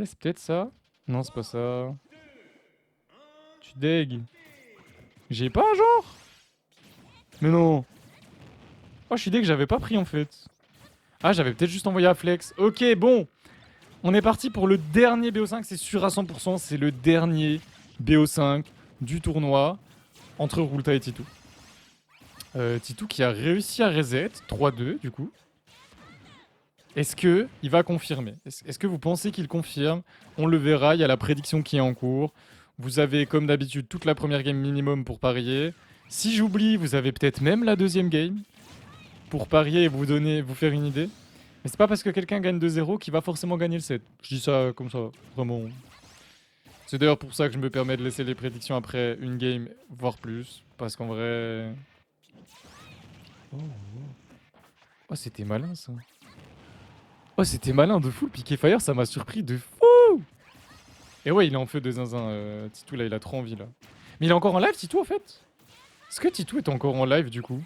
C'est peut-être ça. Non, c'est pas ça. Tu deg. J'ai pas, genre? Mais non. Oh, je suis deg, j'avais pas pris en fait. Ah, j'avais peut-être juste envoyé à Flex. Ok, bon. On est parti pour le dernier BO5, c'est sûr à 100%. C'est le dernier BO5 du tournoi entre Rulta et Titou. Titou qui a réussi à reset 3-2 du coup. Est-ce que il va confirmer? Est-ce que vous pensez qu'il confirme? On le verra, il y a la prédiction qui est en cours. Vous avez comme d'habitude toute la première game minimum pour parier. Si j'oublie, vous avez peut-être même la deuxième game pour parier et vous faire une idée. Mais c'est pas parce que quelqu'un gagne 2-0 qu'il va forcément gagner le set. Je dis ça comme ça, vraiment. C'est d'ailleurs pour ça que je me permets de laisser les prédictions après une game, voire plus. Parce qu'en vrai... Oh, oh c'était malin ça. Oh, c'était malin de fou. Le piqué fire, ça m'a surpris de fou. Et ouais, il est en feu de zinzin. Titou, là, il a trop envie, là. Mais il est encore en live, Titou, en fait? Est-ce que Titou est encore en live, du coup?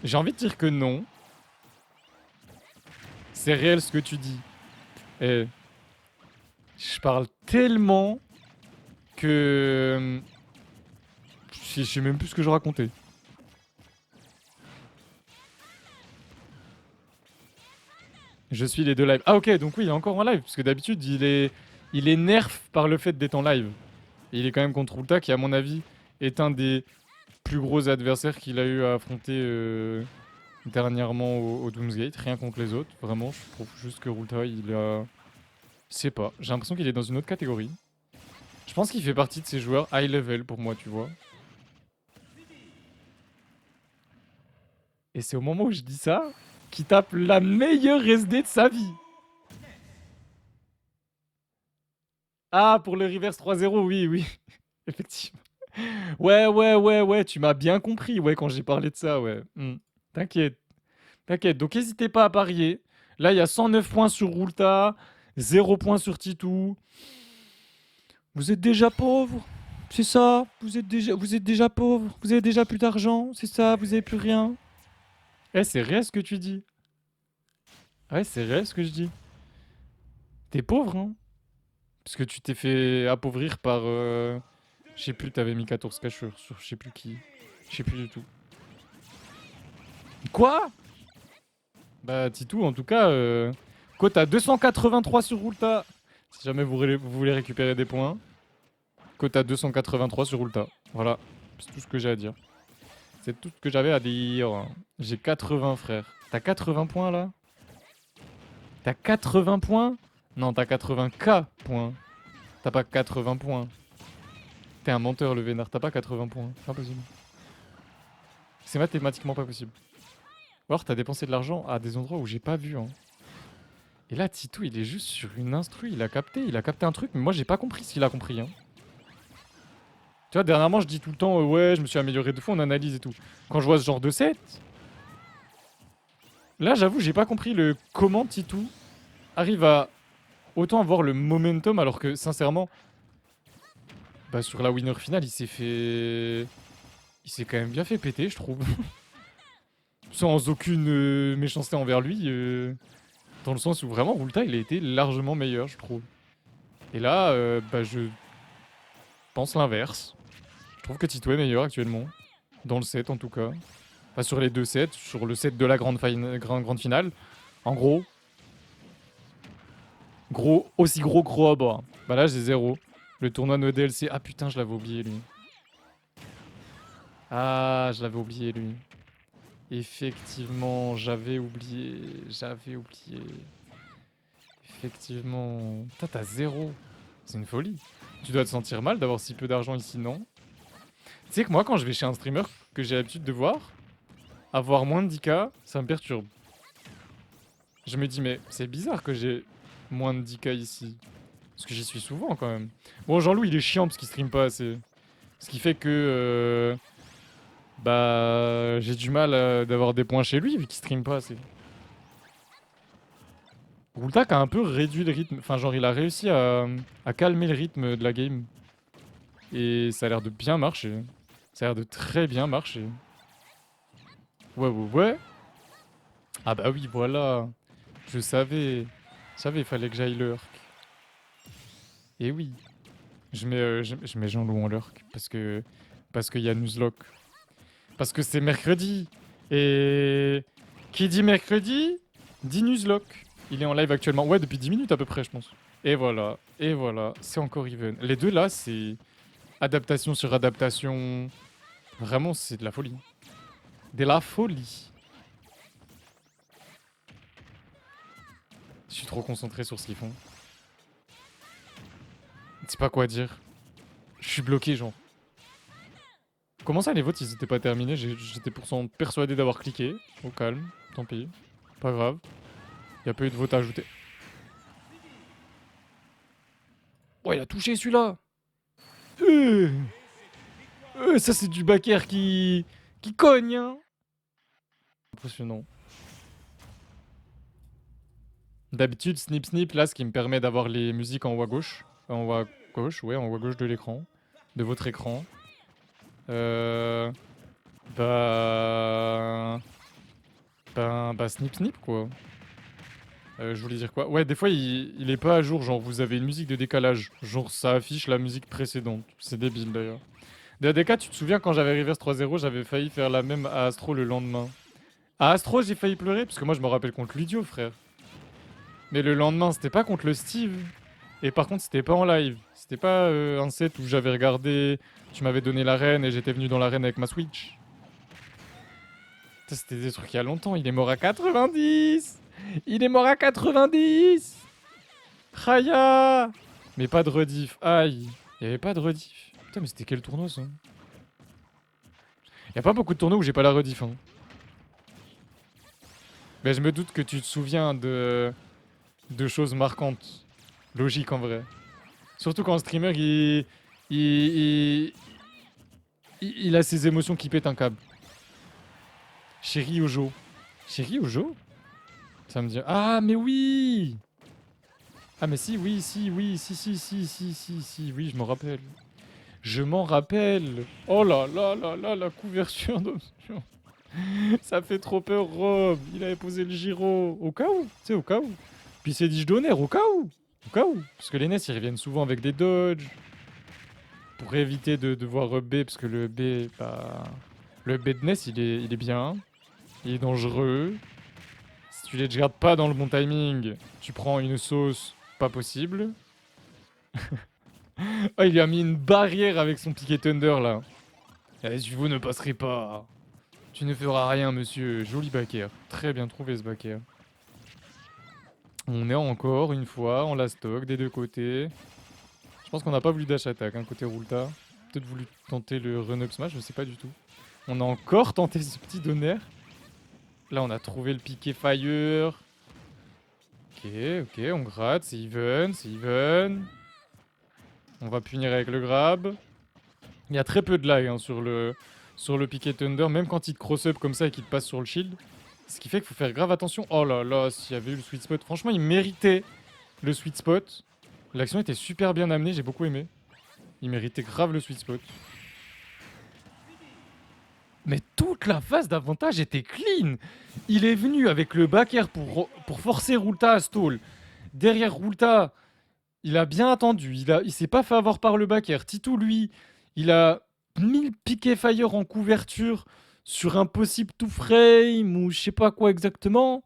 J'ai envie de dire que non. C'est réel ce que tu dis. Et je parle tellement que... Je sais même plus ce que je racontais. Je suis les deux lives. Ah ok, donc oui, il est encore en live. Parce que d'habitude, il est nerf par le fait d'être en live. Et il est quand même contre Ulta, qui à mon avis est un des plus gros adversaires qu'il a eu à affronter dernièrement au Doomsgate. Rien contre les autres. Vraiment, je trouve juste que Rulta, il a... Je sais pas, j'ai l'impression qu'il est dans une autre catégorie. Je pense qu'il fait partie de ces joueurs high level pour moi, tu vois. Et c'est au moment où je dis ça qu'il tape la meilleure SD de sa vie. Ah, pour le reverse 3-0, oui, oui. Effectivement. Ouais, tu m'as bien compris, ouais, quand j'ai parlé de ça, ouais. T'inquiète, t'inquiète. Donc, n'hésitez pas à parier. Là, il y a 109 points sur Rulta, 0 points sur Titou. Vous êtes déjà pauvre, c'est ça. Vous êtes déjà pauvre. Vous avez déjà plus d'argent, c'est ça. Vous avez plus rien. Eh, c'est réel ce que tu dis. Ouais, c'est réel ce que je dis. T'es pauvre, hein? Parce que tu t'es fait appauvrir par... Je sais plus, t'avais mis 14 cash sur je sais plus qui. Je sais plus du tout. Quoi? Bah, Titou, en tout cas, cote à 283 sur Rulta. Si jamais vous voulez récupérer des points. Cote à 283 sur Rulta. Voilà, c'est tout ce que j'ai à dire. C'est tout ce que j'avais à dire. J'ai 80, frère. T'as 80 points, là? T'as 80 points? Non, t'as 80K points. T'as pas 80 points. T'es un menteur, le vénard. T'as pas 80 points. C'est impossible. C'est mathématiquement pas possible. Ou alors t'as dépensé de l'argent à des endroits où j'ai pas vu, hein. Et là, Titou, il est juste sur une instru. Il a capté un truc, mais moi, j'ai pas compris ce qu'il a compris, hein. Tu vois, dernièrement, je dis tout le temps, ouais, je me suis amélioré de fou en analyse et tout. Quand je vois ce genre de set, là, j'avoue, j'ai pas compris le comment Titou arrive à autant avoir le momentum alors que, sincèrement, bah, sur la winner finale, il s'est fait... Il s'est quand même bien fait péter, je trouve. Sans aucune méchanceté envers lui. Dans le sens où vraiment, Rulta, il a été largement meilleur, je trouve. Et là, bah, je pense l'inverse. Je trouve que Tito est meilleur actuellement. Dans le set, en tout cas. Pas sur les deux sets, sur le set de la grande finale. En gros, aussi gros gros bas. Bah là, j'ai 0. Le tournoi No DLC. Ah putain, je l'avais oublié, lui. Ah, je l'avais oublié, lui. Effectivement, j'avais oublié. J'avais oublié. Effectivement. Putain, t'as 0. C'est une folie. Tu dois te sentir mal d'avoir si peu d'argent ici, non? Tu sais que moi, quand je vais chez un streamer que j'ai l'habitude de voir, avoir moins de 10K, ça me perturbe. Je me dis, mais c'est bizarre que j'ai moins de 10K ici. Parce que j'y suis souvent quand même. Bon, Jean-Loup, il est chiant parce qu'il stream pas assez. Ce qui fait que. Bah. J'ai du mal d'avoir des points chez lui vu qu'il stream pas assez. Gultak a un peu réduit le rythme. Enfin, genre, il a réussi à calmer le rythme de la game. Et ça a l'air de bien marcher. Ça a l'air de très bien marcher. Ouais. Ah bah oui, voilà. Je savais. savais, il fallait que j'aille lurk. Et oui. Je mets Jean-Loup en lurk parce qu'il y a Nuzlocke. Parce que c'est mercredi. Et qui dit mercredi dit Nuzlocke. Il est en live actuellement. Ouais, depuis 10 minutes à peu près, je pense. Et voilà. Et voilà. C'est encore even. Les deux là, c'est adaptation sur adaptation. Vraiment, c'est de la folie. De la folie. Je suis trop concentré sur ce qu'ils font. Je sais pas quoi dire. Je suis bloqué, genre. Comment ça, les votes, ils étaient pas terminés? J'étais pourtant persuadé d'avoir cliqué. Au calme, tant pis. Pas grave. Y a pas eu de vote à ajouter. Oh, il a touché celui-là. Ça, c'est du backer qui cogne, hein. Impressionnant. D'habitude, snip snip, là, ce qui me permet d'avoir les musiques en haut à gauche. En haut à gauche, ouais, en haut à gauche de l'écran. De votre écran. Bah... Bah, snip snip, quoi. Je voulais dire quoi? Ouais, des fois, il est pas à jour. Genre, vous avez une musique de décalage. Genre, ça affiche la musique précédente. C'est débile, d'ailleurs. DADK, tu te souviens quand j'avais reverse 3-0, j'avais failli faire la même à Astro le lendemain. À Astro, j'ai failli pleurer, parce que moi, je me rappelle contre l'idiot, frère. Mais le lendemain, c'était pas contre le Steve. Et par contre, c'était pas en live. C'était pas un set où j'avais regardé, tu m'avais donné l'arène et j'étais venu dans l'arène avec ma Switch. C'était des trucs il y a longtemps. Il est mort à 90. Il est mort à 90. Raya. Mais pas de rediff. Aïe. Il y avait pas de rediff. Putain, mais c'était quel tournoi, ça? Y a pas beaucoup de tournois où j'ai pas la rediff, hein. Mais je me doute que tu te souviens de choses marquantes. Logique, en vrai. Surtout quand un streamer, il, il a ses émotions qui pètent un câble. Chéri Ojo. Chéri Ojo? Ça me dit... Ah, mais oui! Ah, mais si, oui, si, oui, si, oui, je m'en rappelle. Je m'en rappelle. Oh là là là là, la couverture d'option. Ça fait trop peur, Rob. Il avait posé le gyro. Au cas où, tu sais, au cas où. Puis il s'est dit, je donne au cas où. Au cas où. Parce que les NES, ils reviennent souvent avec des dodges. Pour éviter de devoir B, parce que le B, bah... Le B de NES, il est bien. Il est dangereux. Si tu les gardes pas dans le bon timing, tu prends une sauce pas possible. Oh, il lui a mis une barrière avec son piquet Thunder, là. Eh, si vous ne passerez pas. Tu ne feras rien, monsieur. Joli backer. Très bien trouvé, ce backer. On est encore, une fois, en last stock des deux côtés. Je pense qu'on n'a pas voulu dash attack, hein, côté Rulta. Peut-être voulu tenter le run-up smash, je sais pas du tout. On a encore tenté ce petit donner. Là, on a trouvé le piqué fire. Ok, on gratte, c'est even, c'est even. On va punir avec le grab. Il y a très peu de lag hein, sur le piqué thunder, même quand il te cross-up comme ça et qu'il te passe sur le shield. Ce qui fait qu'il faut faire grave attention. Oh là là, s'il y avait eu le sweet spot. Franchement, il méritait le sweet spot. L'action était super bien amenée, j'ai beaucoup aimé. Il méritait grave le sweet spot. Mais toute la phase d'avantage était clean. Il est venu avec le back air pour forcer Rulta à stall. Derrière Rulta, il a bien attendu. Il s'est pas fait avoir par le back air. Titou, lui, il a mis le piqué fire en couverture sur un possible two frame ou je sais pas quoi exactement.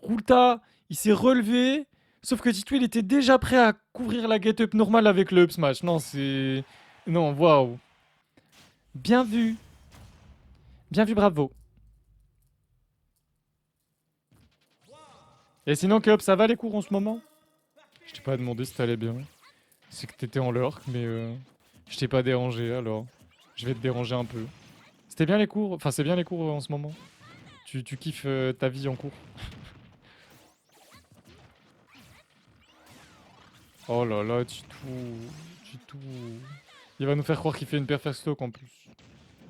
Rulta, il s'est relevé. Sauf que Titou, il était déjà prêt à couvrir la get up normale avec le up smash. Non, c'est... Non, waouh. Bien vu. Bien vu, bravo. Et sinon, Keop, ça va les cours en ce moment? Je t'ai pas demandé si t'allais bien. C'est que t'étais en lurk, mais je t'ai pas dérangé, alors je vais te déranger un peu. C'était bien les cours? Enfin, c'est bien les cours en ce moment? Tu kiffes ta vie en cours? Oh là là, Titou. Il va nous faire croire qu'il fait une perfect stock en plus.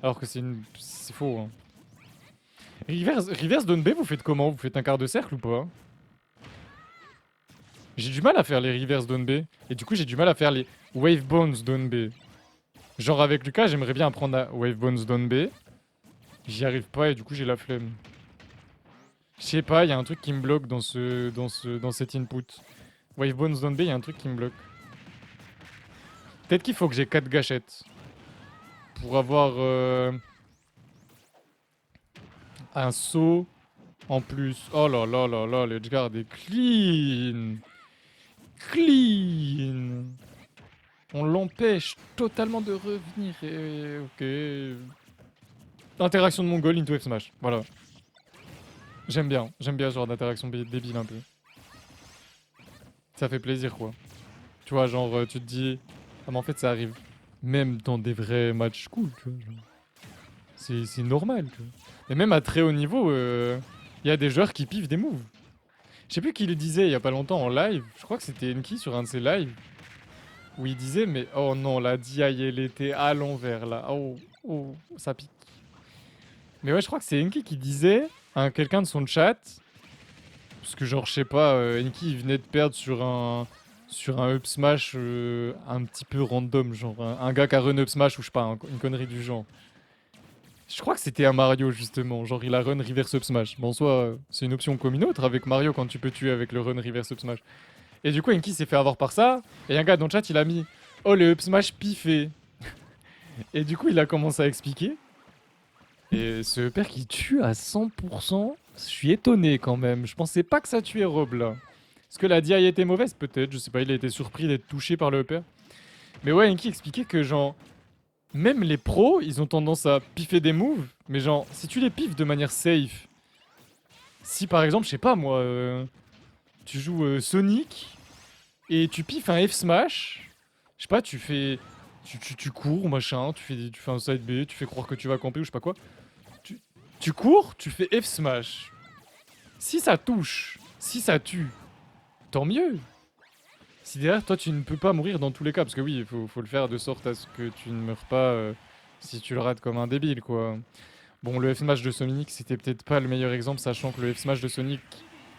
Alors que c'est faux, hein. Reverse down B, vous faites comment? Vous faites un quart de cercle ou pas? J'ai du mal à faire les reverse down B. Et du coup, j'ai du mal à faire les wave bones down B. Genre avec Lucas, j'aimerais bien apprendre à wave bones down B. J'y arrive pas et du coup, j'ai la flemme. Je sais pas, il y a un truc qui me bloque dans cet input. Wavebones Zone B, il y a un truc qui me bloque. Peut-être qu'il faut que j'ai 4 gâchettes. Pour avoir un saut en plus. Oh là là là là, l'Edgeguard est clean. Clean. On l'empêche totalement de revenir. Et... ok. Interaction de Mongol into F smash. Voilà. J'aime bien ce genre d'interaction débile un peu. Ça fait plaisir quoi. Tu vois, genre tu te dis, ah mais en fait ça arrive même dans des vrais matchs cool, tu vois. C'est normal, tu vois. Et même à très haut niveau, il y a des joueurs qui pivent des moves. Je sais plus qui le disait il y a pas longtemps en live. Je crois que c'était Enki sur un de ses lives. Où il disait, mais oh non, la DI elle était à l'envers là. Oh, oh, ça pique. Mais ouais, je crois que c'est Enki qui disait à quelqu'un de son chat. Parce que genre, je sais pas, Enki il venait de perdre sur un up smash un petit peu random. Genre un gars qui a run up smash ou je sais pas, une connerie du genre. Je crois que c'était un Mario justement, genre il a run reverse up smash. Bon, en soi, c'est une option comme une autre avec Mario quand tu peux tuer avec le run reverse up smash. Et du coup, Enki s'est fait avoir par ça. Et un gars dans le chat, il a mis oh le up smash piffé. Et du coup, il a commencé à expliquer. Et ce père qui tue à 100%, je suis étonné quand même. Je pensais pas que ça tuait Rob là. Est-ce que la DI était mauvaise? Peut-être, je sais pas, il a été surpris d'être touché par le père. Mais ouais, Enki expliquait que genre. Même les pros, ils ont tendance à piffer des moves, mais genre, si tu les piffes de manière safe, si par exemple, je sais pas moi, tu joues Sonic et tu piffes un F smash, je sais pas, tu fais. Tu cours, machin, tu fais un side B, tu fais croire que tu vas camper ou je sais pas quoi. Tu cours, tu fais F smash. Si ça touche, si ça tue, tant mieux. Si derrière toi tu ne peux pas mourir dans tous les cas, parce que oui, il faut le faire de sorte à ce que tu ne meurs pas si tu le rates comme un débile quoi. Bon, le F-Smash de Sonic, c'était peut-être pas le meilleur exemple, sachant que le F-Smash de Sonic.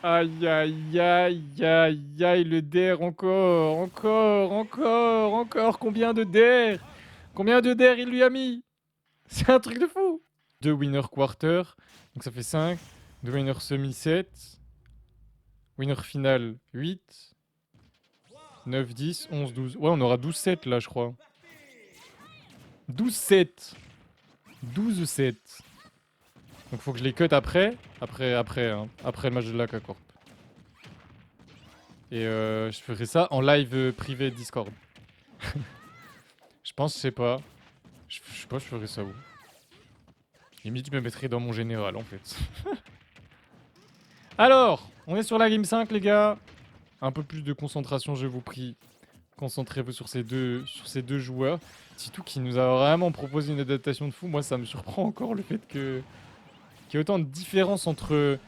Aïe aïe aïe aïe aïe, le DAIR encore, encore, encore, encore. Combien de DAIR? Combien de DAIR il lui a mis? C'est un truc de fou. 2 winner quarter, donc ça fait 5. 2 winner semi 7. Winner final 8. 9, 10, 11, 12. Ouais, on aura 12-7 là, je crois. 12-7. 12-7. Donc faut que je les cut après. Après le match de la K-Corp. Et je ferai ça en live privé Discord. Je pense, je sais pas. Je sais pas, je ferai ça où. Limite, je me mettrai dans mon général en fait. Alors, on est sur la game 5, les gars. Un peu plus de concentration, je vous prie. Concentrez-vous sur ces deux joueurs. Titou qui nous a vraiment proposé une adaptation de fou. Moi, ça me surprend encore le fait qu'il y ait autant de différence entre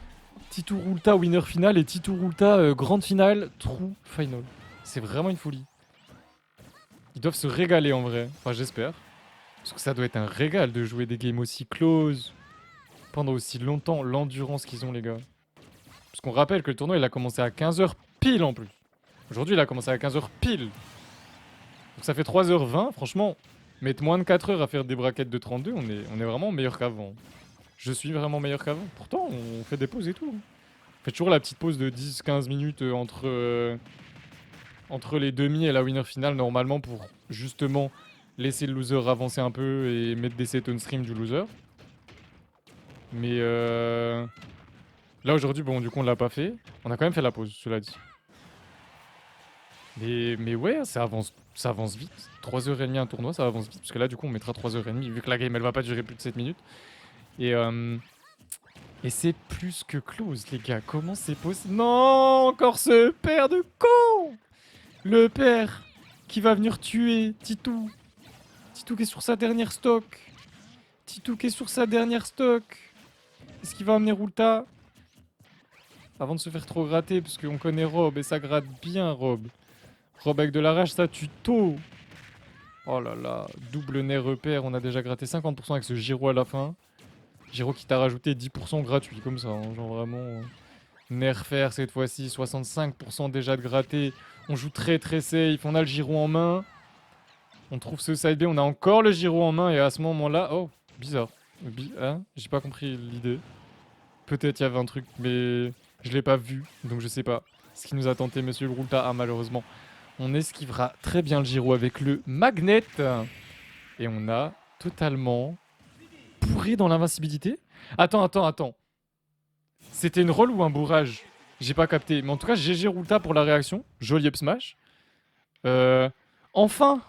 Titou Rulta winner final et Titou Rulta grande finale, true final. C'est vraiment une folie. Ils doivent se régaler en vrai. Enfin, j'espère. Parce que ça doit être un régal de jouer des games aussi close pendant aussi longtemps. L'endurance qu'ils ont, les gars. Parce qu'on rappelle que le tournoi, il a commencé à 15h pile en plus. Aujourd'hui, il a commencé à 15h pile. Donc ça fait 3h20. Franchement, mettre moins de 4 heures à faire des braquettes de 32, on est vraiment meilleur qu'avant. Je suis vraiment meilleur qu'avant. Pourtant, on fait des pauses et tout. On fait toujours la petite pause de 10-15 minutes entre les demi et la winner finale, normalement, pour justement laisser le loser avancer un peu et mettre des sets on stream du loser. Mais là, aujourd'hui, bon, du coup, on l'a pas fait. On a quand même fait la pause, cela dit. Mais ouais, ça avance vite. 3h30 un tournoi, ça avance vite. Parce que là, du coup, on mettra 3h30, vu que la game, elle va pas durer plus de 7 minutes. Et c'est plus que close, les gars. Comment c'est possible? Non, encore ce père de con! Le père qui va venir tuer Titou. Titou qui est sur sa dernière stock. Titou qui est sur sa dernière stock. Est-ce qu'il va amener Rulta? Avant de se faire trop gratter, parce qu'on connaît Rob et ça gratte bien, Rob. Rob avec de la rage, ça tue tôt. Oh là là, double nerf repère. On a déjà gratté 50% avec ce Giro à la fin. Giro qui t'a rajouté 10% gratuit, comme ça. Hein, genre vraiment. Nerf faire cette fois-ci, 65% déjà de gratté. On joue très très safe. On a le Giro en main. On trouve ce side B. On a encore le Giro en main. Et à ce moment-là. Oh, bizarre. Hein, j'ai pas compris l'idée. Peut-être il y avait un truc, mais je l'ai pas vu. Donc je sais pas. ce qui nous a tenté, monsieur le Rulta. Ah, malheureusement, on esquivera très bien le Giro avec le Magnet. Et on a totalement bourré dans l'invincibilité. Attends. C'était une roll ou un bourrage? J'ai pas capté. Mais en tout cas, GG Rulta pour la réaction. Joli up smash. Euh, enfin,